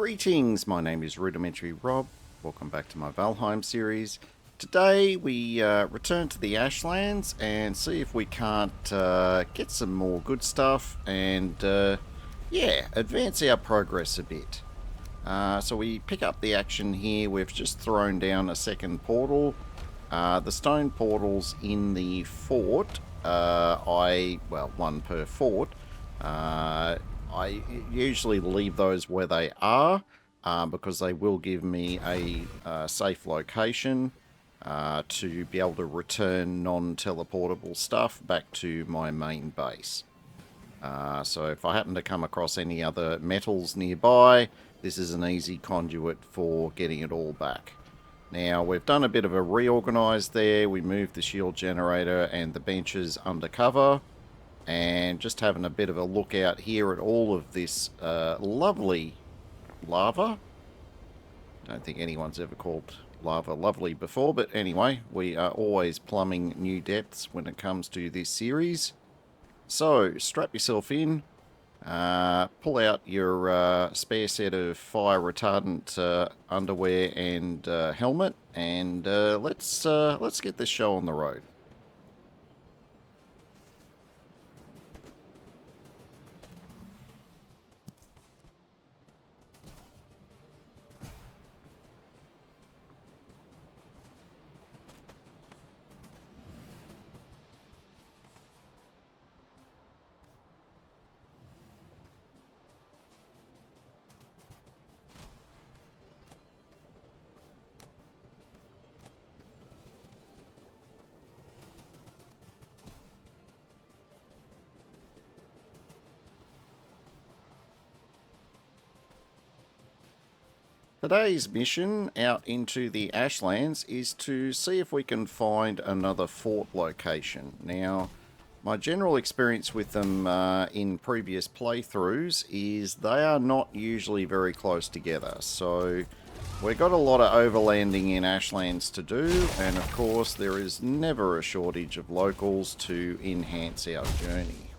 Greetings, my name is Rudimentary Rob. Welcome back to my Valheim series. Today we return to the Ashlands and see if we can't get some more good stuff and advance our progress a bit. So we pick up the action here. We've just thrown down a second portal. The stone portals in the fort, one per fort. I usually leave those where they are because they will give me a safe location to be able to return non-teleportable stuff back to my main base. So if I happen to come across any other metals nearby, this is an easy conduit for getting it all back. Now, we've done a bit of a reorganise there. We moved the shield generator and the benches undercover. And just having a bit of a look out here at all of this lovely lava. Don't think anyone's ever called lava lovely before, but anyway, we are always plumbing new depths when it comes to this series. So, strap yourself in, pull out your spare set of fire retardant underwear and helmet, and let's get this show on the road. Today's mission out into the Ashlands is to see if we can find another fort location. Now, my general experience with them in previous playthroughs is they are not usually very close together. So we've got a lot of overlanding in Ashlands to do, and of course there is never a shortage of locals to enhance our journey.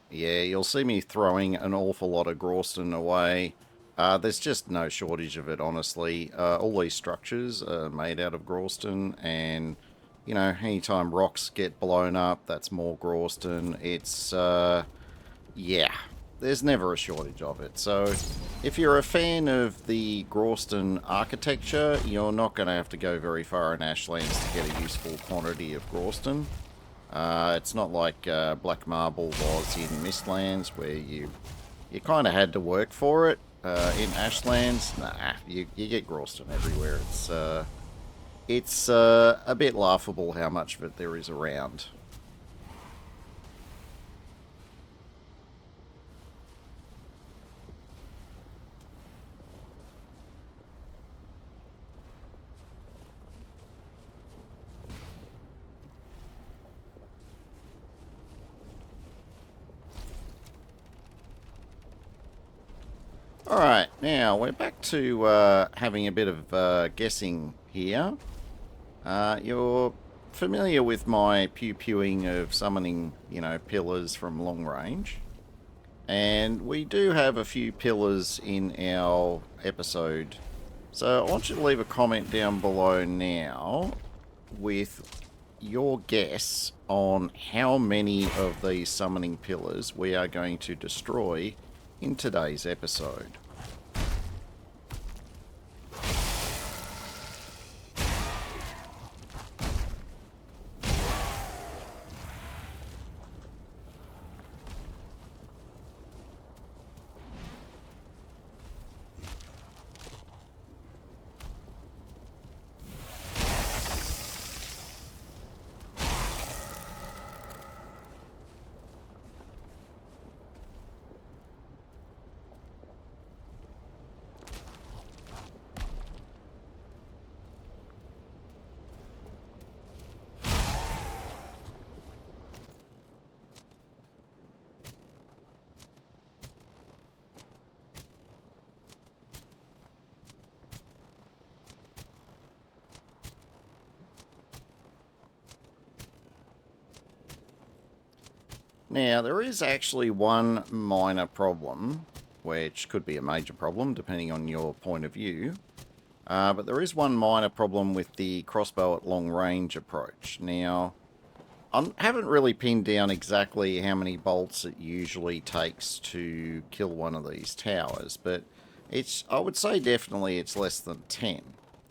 Yeah, you'll see me throwing an awful lot of Grawston away. There's just no shortage of it, honestly. All these structures are made out of Grawston, and, you know, anytime rocks get blown up, that's more Grawston. It's, yeah, there's never a shortage of it. So, if you're a fan of the Grawston architecture, you're not going to have to go very far in Ashlands to get a useful quantity of Grawston. It's not like Black Marble was in Mistlands, where you kind of had to work for it. In Ashlands, nah, you get Grawston everywhere. It's a bit laughable how much of it there is around. Alright, now we're back to having a bit of guessing here. You're familiar with my pew-pewing of summoning, pillars from long range. And we do have a few pillars in our episode. So I want you to leave a comment down below now with your guess on how many of these summoning pillars we are going to destroy in today's episode. Now, there is actually one minor problem, which could be a major problem depending on your point of view. But there is one minor problem with the crossbow at long range approach. Now, I haven't really pinned down exactly how many bolts it usually takes to kill one of these towers, but I would say definitely it's less than 10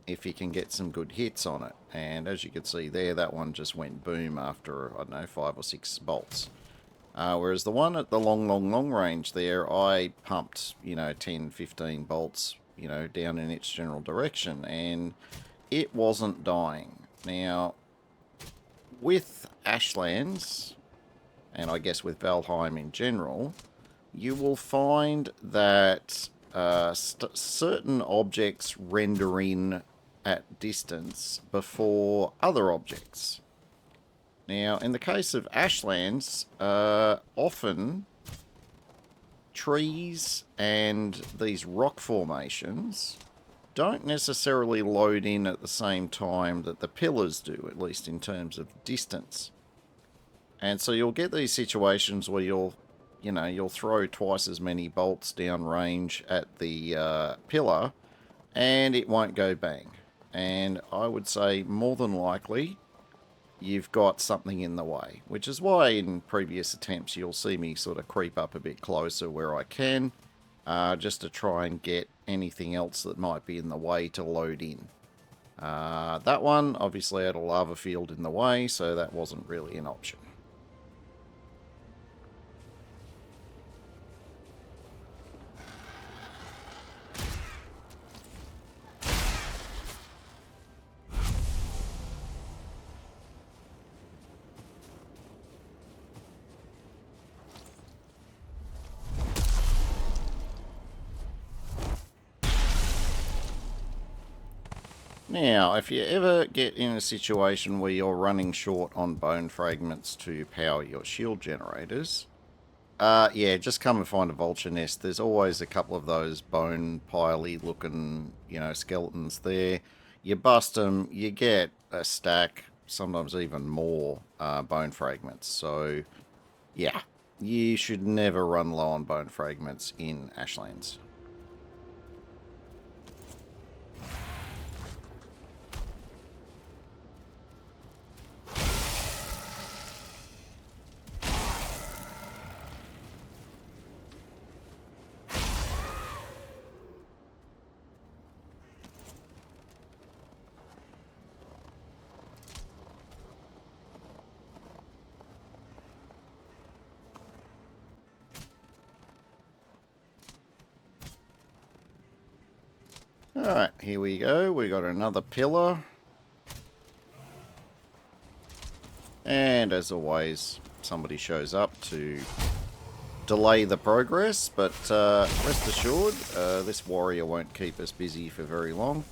if you can get some good hits on it. And as you can see there, that one just went boom after, I don't know, 5 or 6 bolts. Whereas the one at the long range there, I pumped, 10, 15 bolts, down in its general direction, and it wasn't dying. Now, with Ashlands, and I guess with Valheim in general, you will find that certain objects render in at distance before other objects. Now, in the case of Ashlands, often trees and these rock formations don't necessarily load in at the same time that the pillars do, at least in terms of distance. And so you'll get these situations where you'll throw twice as many bolts down range at the pillar, and it won't go bang. And I would say more than likely you've got something in the way, which is why in previous attempts you'll see me sort of creep up a bit closer where I can, just to try and get anything else that might be in the way to load in. That one obviously had a lava field in the way, so that wasn't really an option. Now, if you ever get in a situation where you're running short on bone fragments to power your shield generators, yeah, just come and find a vulture nest. There's always a couple of those bone piley looking, skeletons there. You bust them, you get a stack, sometimes even more bone fragments. So, yeah, you should never run low on bone fragments in Ashlands. Alright, here we go. We got another pillar. And as always, somebody shows up to delay the progress, but rest assured, this warrior won't keep us busy for very long.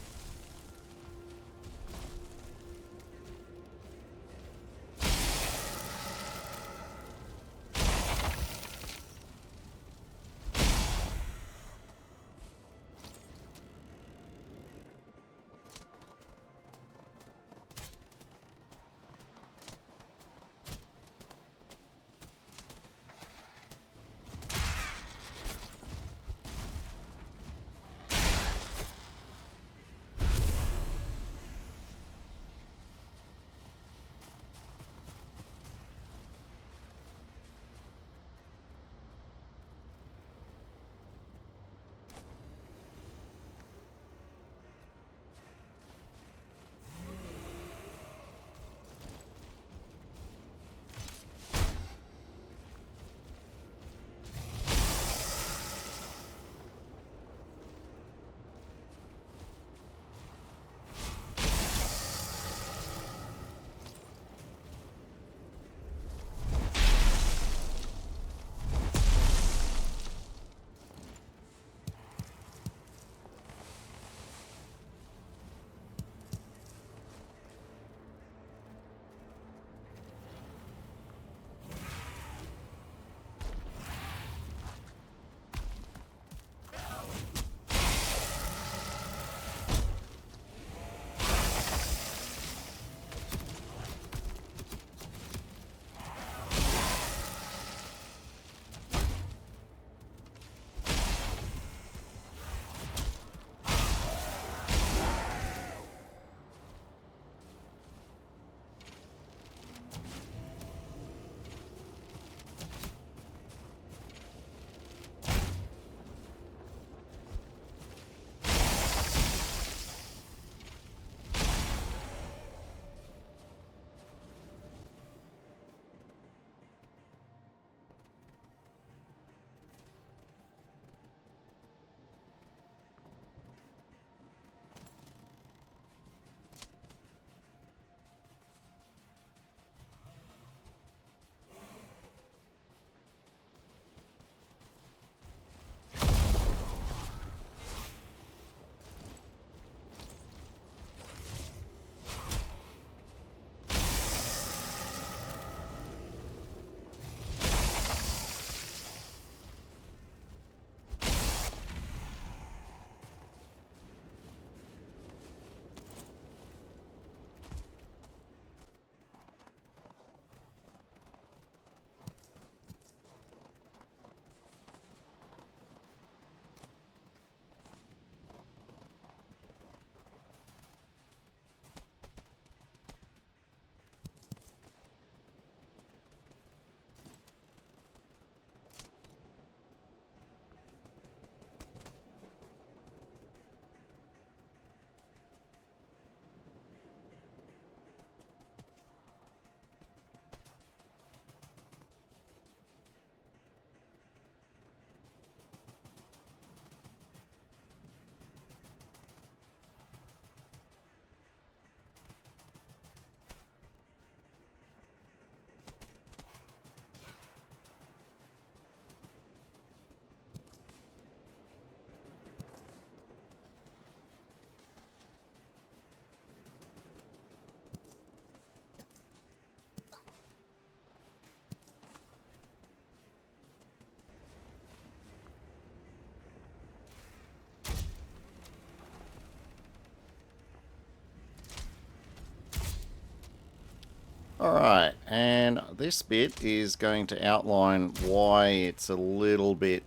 Alright, and this bit is going to outline why it's a little bit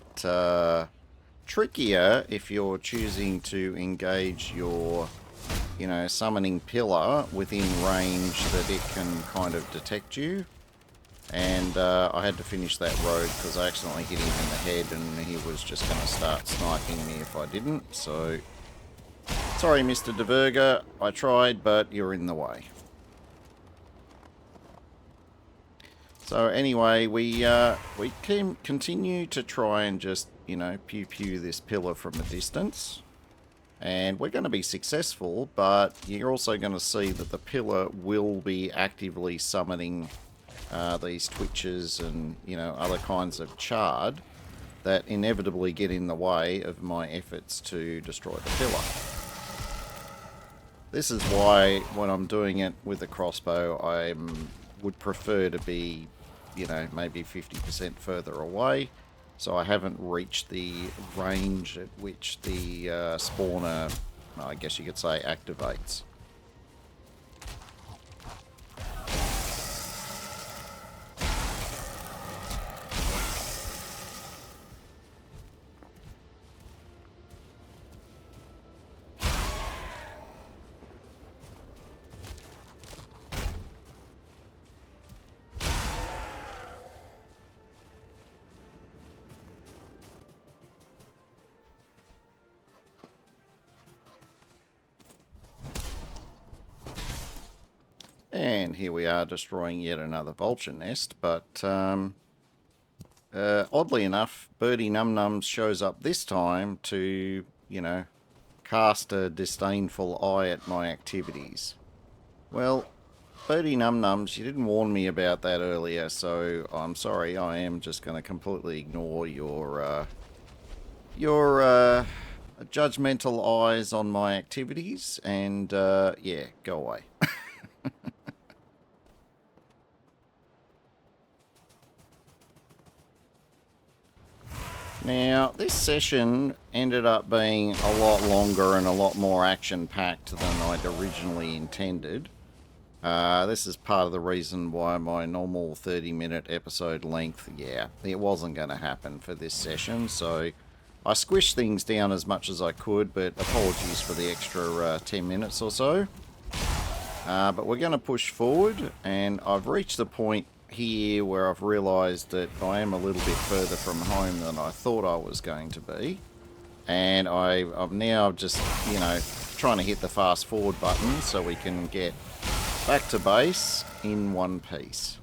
trickier if you're choosing to engage your, summoning pillar within range that it can kind of detect you. And I had to finish that road because I accidentally hit him in the head and he was just going to start sniping me if I didn't. So, sorry Mr. Diverger, I tried, but you're in the way. So anyway, we can continue to try and just, pew-pew this pillar from a distance. And we're going to be successful, but you're also going to see that the pillar will be actively summoning these twitches and, other kinds of chard that inevitably get in the way of my efforts to destroy the pillar. This is why when I'm doing it with a crossbow, I would prefer to be, maybe 50% further away, so I haven't reached the range at which the spawner, I guess you could say, activates. And here we are destroying yet another vulture nest, but oddly enough, Birdie Num Nums shows up this time to, cast a disdainful eye at my activities. Well, Birdie Num Nums, you didn't warn me about that earlier, so I'm sorry, I am just going to completely ignore your judgmental eyes on my activities, and yeah, go away. Now, this session ended up being a lot longer and a lot more action-packed than I'd originally intended. This is part of the reason why my normal 30-minute episode length, it wasn't going to happen for this session, so I squished things down as much as I could, but apologies for the extra 10 minutes or so. But we're going to push forward, and I've reached the point here where I've realised that I am a little bit further from home than I thought I was going to be. And I'm now just, trying to hit the fast forward button so we can get back to base in one piece.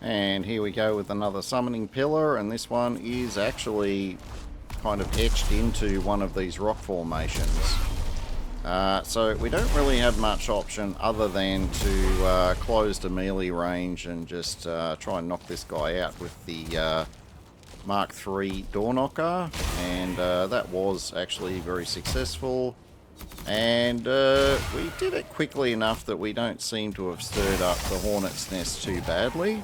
And here we go with another summoning pillar, and this one is actually kind of etched into one of these rock formations. So we don't really have much option other than to close the melee range and just try and knock this guy out with the Mark III door knocker, and that was actually very successful. And we did it quickly enough that we don't seem to have stirred up the hornet's nest too badly.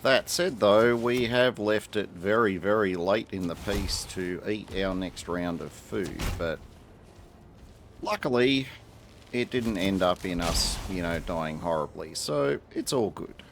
That said though, we have left it very, very late in the piece to eat our next round of food, but luckily it didn't end up in us, you know, dying horribly. So it's all good.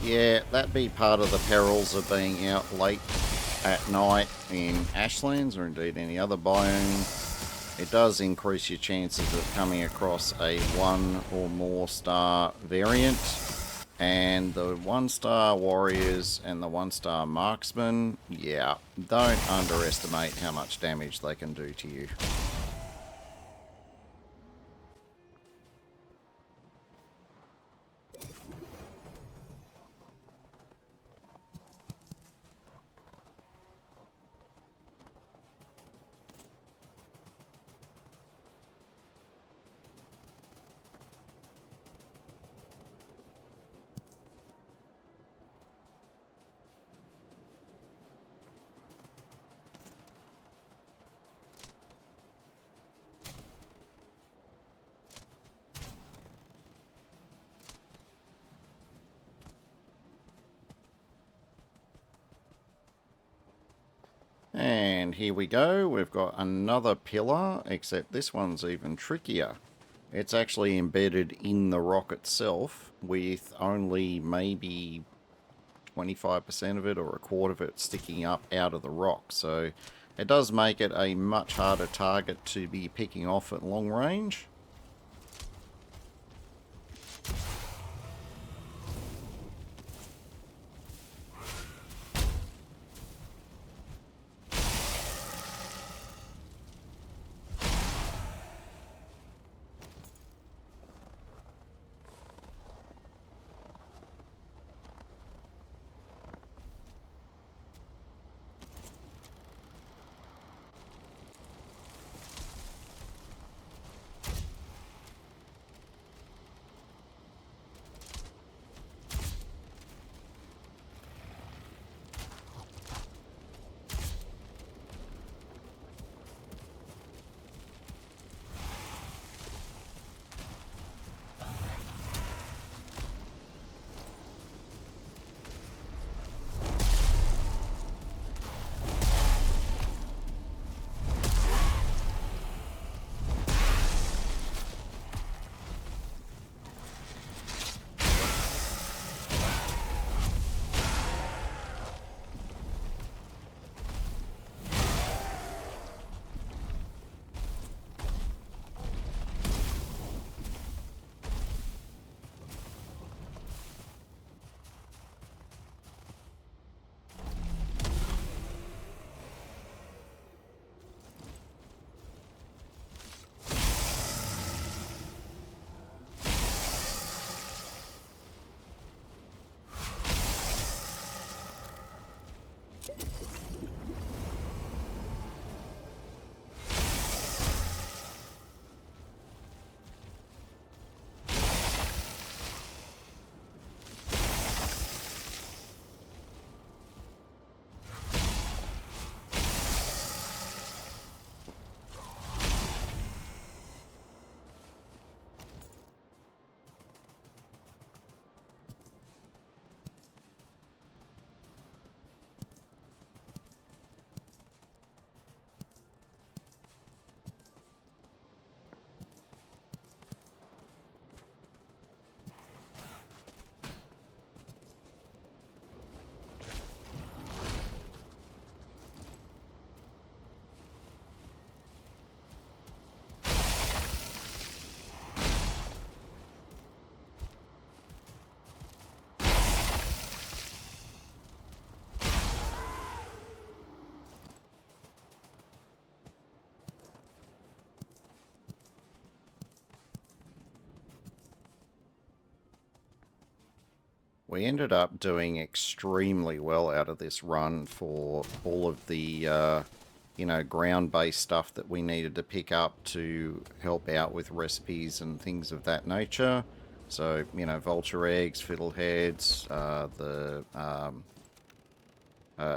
Yeah, that'd be part of the perils of being out late at night in Ashlands, or indeed any other biome. It does increase your chances of coming across a 1 or more star variant. And the 1-star warriors and the 1-star marksmen, yeah, don't underestimate how much damage they can do to you. And here we go, we've got another pillar, except this one's even trickier. It's actually embedded in the rock itself, with only maybe 25% of it or a quarter of it sticking up out of the rock. So it does make it a much harder target to be picking off at long range. we ended up doing extremely well out of this run for all of the, you know, ground-based stuff that we needed to pick up to help out with recipes and things of that nature. So, you know, vulture eggs, fiddleheads, the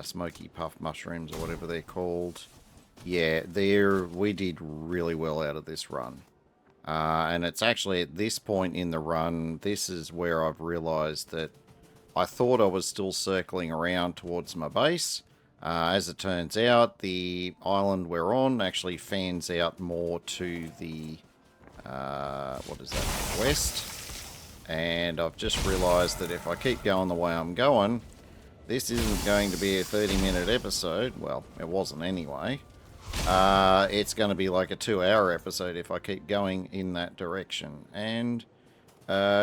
smoky puff mushrooms or whatever they're called. Yeah, we did really well out of this run. And it's actually at this point in the run, this is where I've realised that I thought I was still circling around towards my base. As it turns out, the island we're on actually fans out more to the, what is that, west. And I've just realised that if I keep going the way I'm going, this isn't going to be a 30-minute episode. Well, it wasn't anyway. It's going to be like a 2-hour episode if I keep going in that direction. And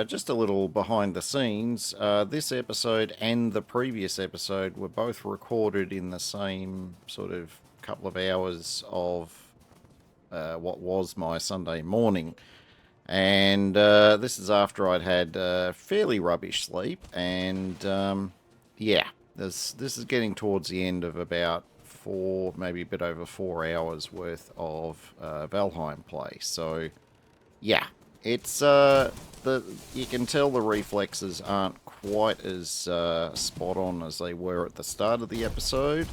just a little behind the scenes, this episode and the previous episode were both recorded in the same sort of couple of hours of what was my Sunday morning. And this is after I'd had fairly rubbish sleep. And yeah, this is getting towards the end of about maybe a bit over 4 hours worth of Valheim play. So yeah, it's you can tell the reflexes aren't quite as spot on as they were at the start of the episode,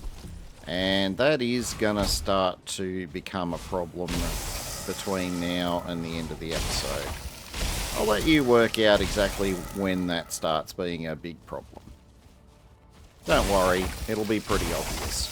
and that is gonna start to become a problem between now and the end of the episode. I'll let you work out exactly when that starts being a big problem. Don't worry, it'll be pretty obvious.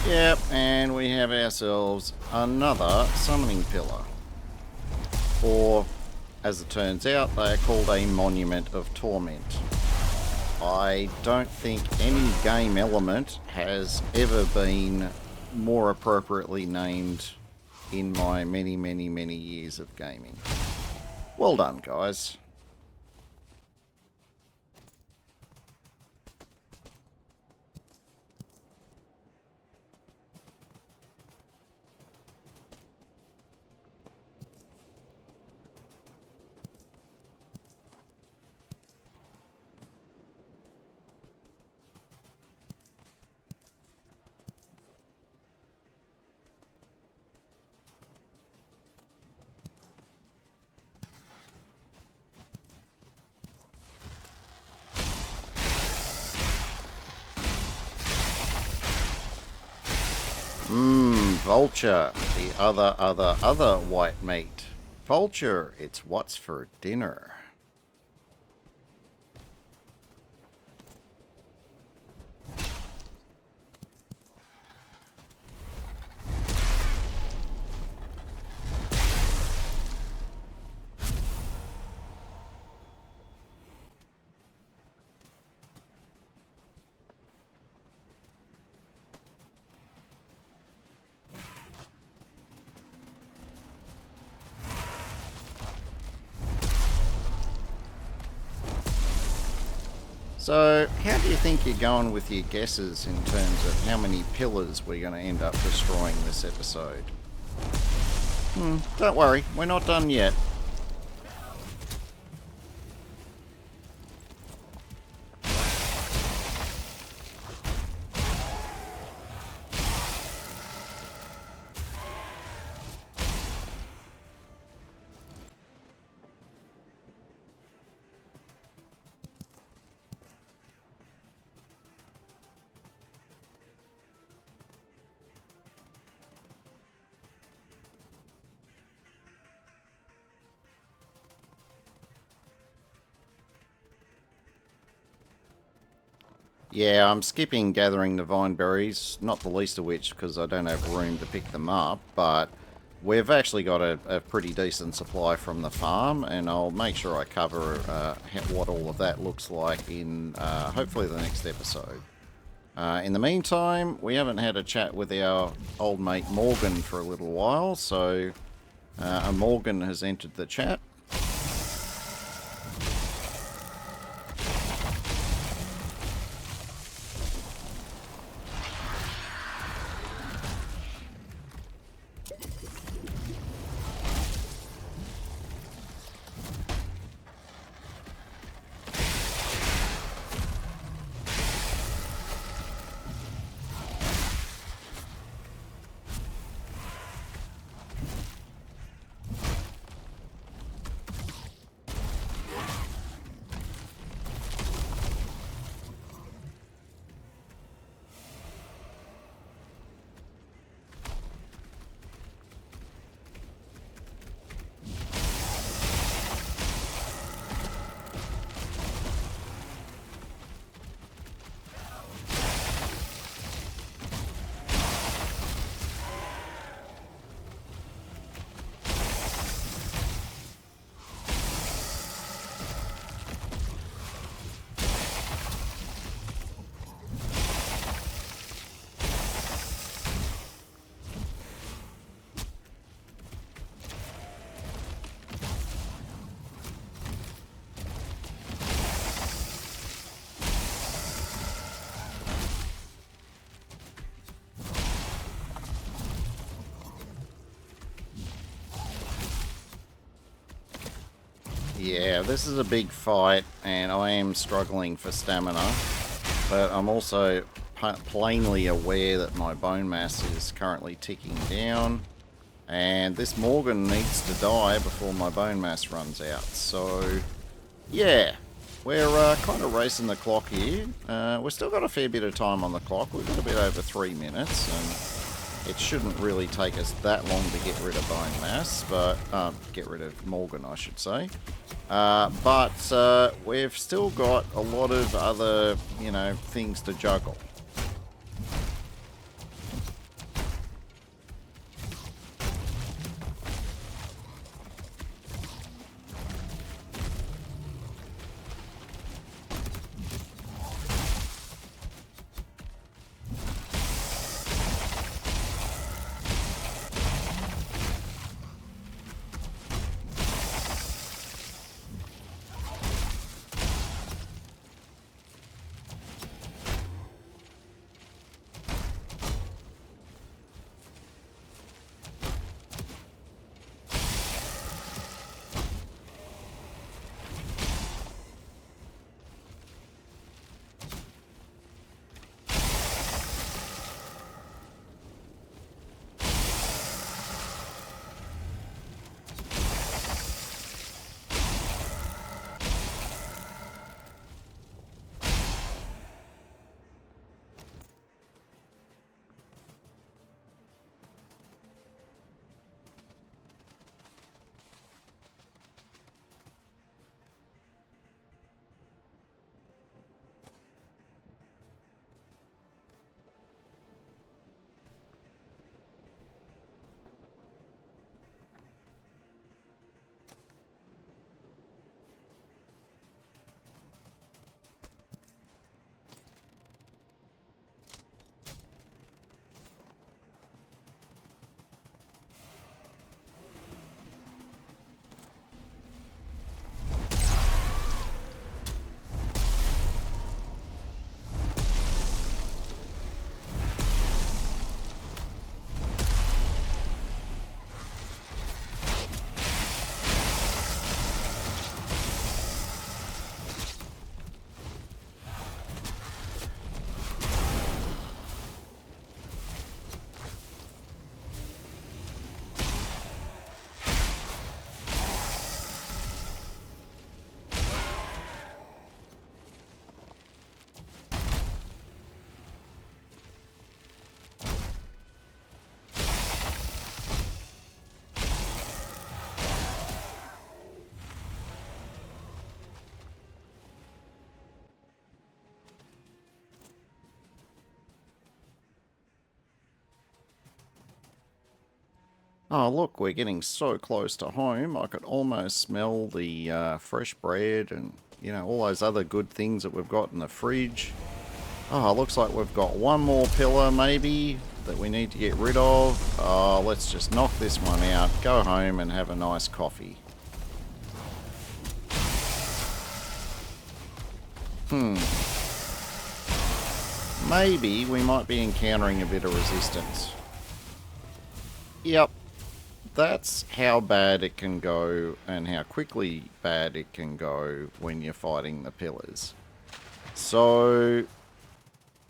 Yep, and we have ourselves another summoning pillar. Or, as it turns out, they are called a Monument of Torment. I don't think any game element has ever been more appropriately named in my many, many, many years of gaming. Well done, guys. Vulture, the other white meat. Vulture, it's what's for dinner. So, how do you think you're going with your guesses in terms of how many pillars we're going to end up destroying this episode? Don't worry, we're not done yet. Yeah, I'm skipping gathering the vine berries, not the least of which because I don't have room to pick them up, but we've actually got a pretty decent supply from the farm, and I'll make sure I cover what all of that looks like in hopefully the next episode. In the meantime, we haven't had a chat with our old mate Morgan for a little while, so Morgan has entered the chat. Yeah, this is a big fight, and I am struggling for stamina, but I'm also plainly aware that my bone mass is currently ticking down, and this Morgan needs to die before my bone mass runs out. So, yeah, we're kind of racing the clock here. We've still got a fair bit of time on the clock. We've got a bit over 3 minutes, and it shouldn't really take us that long to get rid of bone mass, but get rid of Morgan, I should say. But we've still got a lot of other, things to juggle. Oh, look, we're getting so close to home. I could almost smell the fresh bread and, you know, all those other good things that we've got in the fridge. Oh, looks like we've got one more pillar, maybe, that we need to get rid of. Oh, let's just knock this one out, go home and have a nice coffee. Maybe we might be encountering a bit of resistance. Yep, that's how bad it can go and how quickly bad it can go when you're fighting the pillars. So,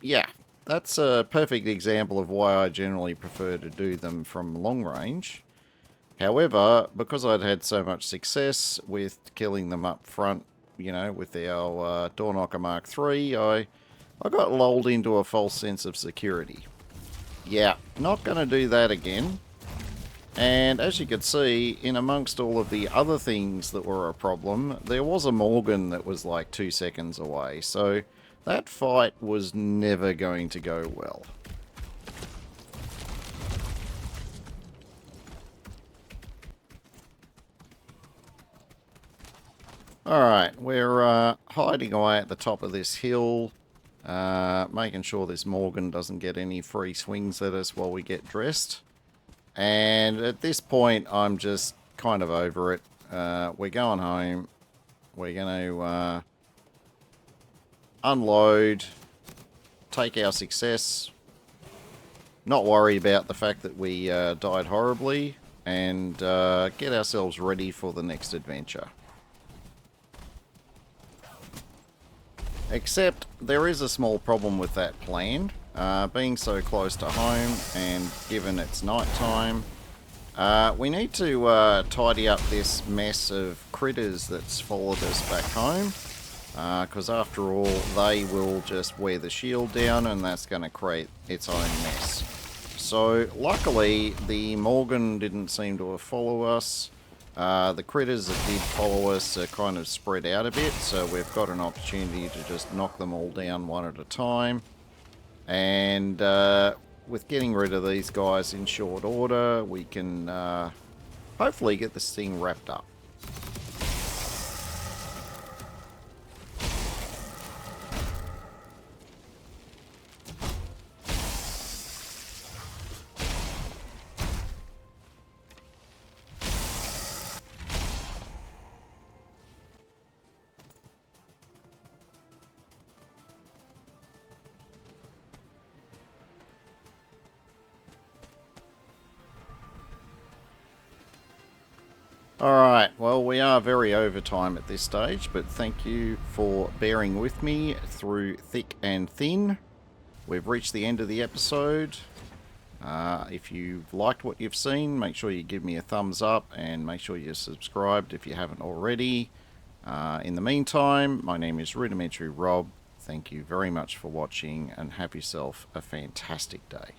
yeah, that's a perfect example of why I generally prefer to do them from long range. However, because I'd had so much success with killing them up front, you know, with our Door Knocker Mark III, I got lulled into a false sense of security. Yeah, not going to do that again. And as you can see, in amongst all of the other things that were a problem, there was a Morgan that was like 2 seconds away. So that fight was never going to go well. Alright, we're hiding away at the top of this hill, making sure this Morgan doesn't get any free swings at us while we get dressed. And at this point, I'm just kind of over it. We're going home. We're going to unload, take our success, not worry about the fact that we died horribly, and get ourselves ready for the next adventure. Except there is a small problem with that plan. Being so close to home and given it's night time, we need to tidy up this mess of critters that's followed us back home. Because after all, they will just wear the shield down and that's going to create its own mess. So luckily, the Morgan didn't seem to have followed us. The critters that did follow us are kind of spread out a bit, so we've got an opportunity to just knock them all down one at a time. And with getting rid of these guys in short order, we can hopefully get this thing wrapped up. Alright, well, we are very over time at this stage, but thank you for bearing with me through thick and thin. We've reached the end of the episode. If you've liked what you've seen, make sure you give me a thumbs up and make sure you're subscribed if you haven't already. In the meantime, my name is Rudimentary Rob. Thank you very much for watching and have yourself a fantastic day.